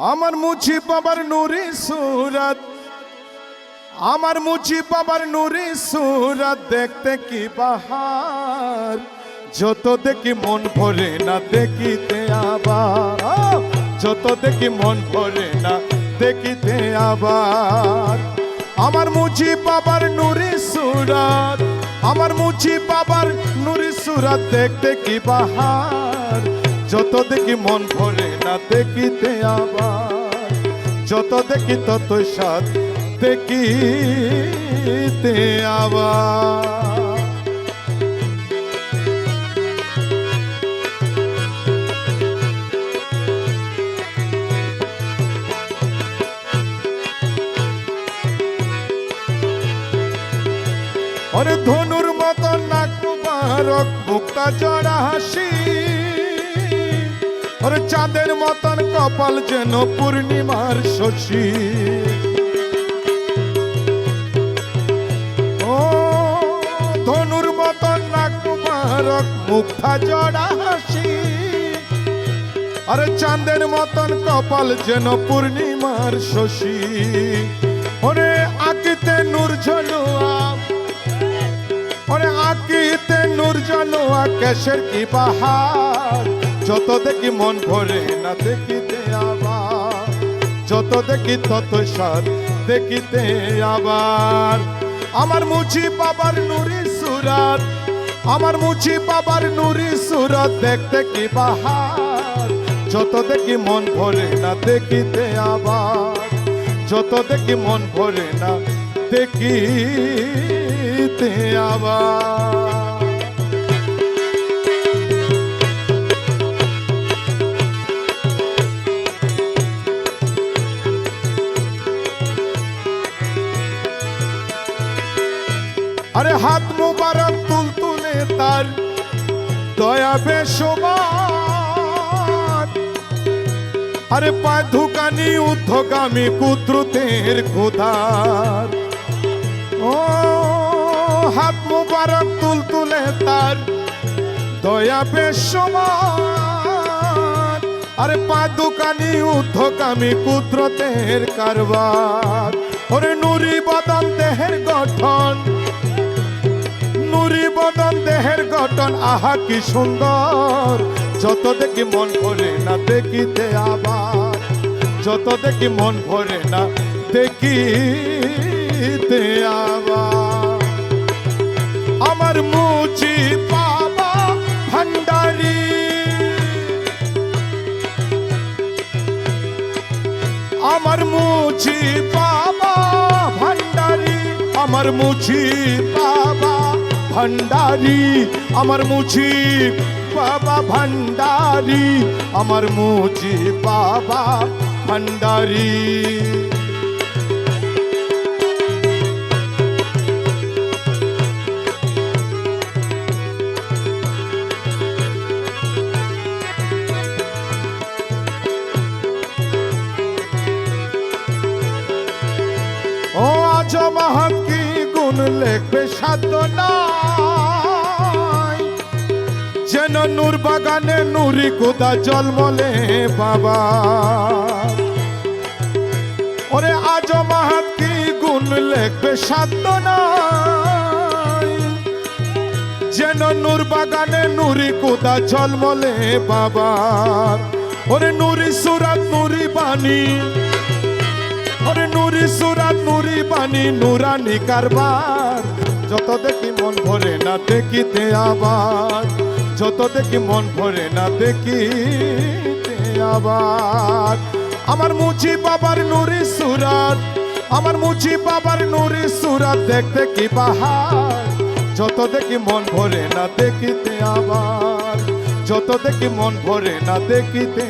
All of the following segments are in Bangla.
আমার মুছি বাবার নুরি সুরত, আমার মুছি বাবার নুরি সুরত, দেখতে কি বাহার, যত দেখি মন ভরে না দেখিতে আবার, যত দেখি মন ভরে না দেখিতে আবার। আমার মুছি বাবার নুরি সুরত, আমার মুছি বাবার নুরি সুরত, দেখতে কি বাহার, যত দেখি মন ভরে না দেখিতে আবার, যত দেখি তত সাথ দেখিতে আবার। ওরে ধনুর মতো নাক মুবারক, মুক্তা জড়া হাসি, ওরে চাঁদের মতন কপাল যেন পূর্ণিমার শশী। ও ধনুর মতন নাক মুবারক, মুক্তা জড়া হাসি, আরে চাঁদের মতন কপাল যেন পূর্ণিমার শশী। ওরে আঁকিতে নূর ঝলুয়া, ওরে আঁকিতে নূর ঝলুয়া, কেশের কি বাহার, যত দেখি মন ভরে না দেখিতে আবার, যত দেখি তত সাথ দেখিতে আবার। আমার মুছি বাবার নুরি সুরত, আমার মুছি বাবার নুরি সুরত, দেখতে কি বাহার, যত দেখি মন ভরে না দেখিতে আবার, যত দেখি মন ভরে না দেখিতে আবার। আরে হাত মুবারক তুলতুলে তার দয়া বেশমান, আরে পায় ধুকানি ঊর্ধ্বগামী কুদ্রুতের খোদার। ও হাত মুবারক তুলতুলে তার দয়া বেশমান, আরে পায় ধুকানি ঊর্ধ্বগামী কুদ্রতের কারবার। ওরে নুরি বদন দেহের গঠন, নুরি বদন দেহের গঠন, আহা কি সুন্দর, যত দেখি মন ভরে না দেখিতে আবার, যত দেখি মন ভরে না দেখিতে আবার। আমার মুছি বাবা ভান্ডারি, আমার মুছি বাবা ভান্ডারি, আমার মুছি বাবা ভান্ডারি, আমার মুছি বাবা ভান্ডারি, আমার মুছি বাবা ভান্ডারি। ও আজ মহৎ কি গুণ লেখবে সাধ্য নাই, যেন নূর বাগানে নুরি খোদা জলমলে বাবা। ওরে আজ মহৎ কি গুণ লেখবে সাধ্য নাই, যেন নূর বাগানে নুরি খোদা জলমলে বাবা। ওরে নুরি সুরাত নুরি বাণী, ওরে নুরি সুরাত নুরি বাণী, নুরানি কারবার, যত দেখি মন ভরে না দেখিতে আবার, যত দেখি মন ভরে না দেখিতে আবার। আমার মুছি বাবার নুরি সুরত, আমার মুছি বাবার নুরি সুরত, দেখতে কি বাহার, যত দেখি মন ভরে না দেখিতে আবার, যত দেখি মন ভরে না দেখিতে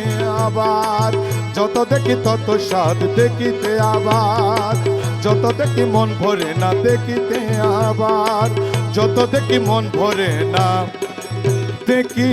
আবার, যত দেখি তত সাধ দেখিতে আবার, যত দেখি মন ভরে না দেখিতে আবার, যত দেখি মন ভরে না দেখি।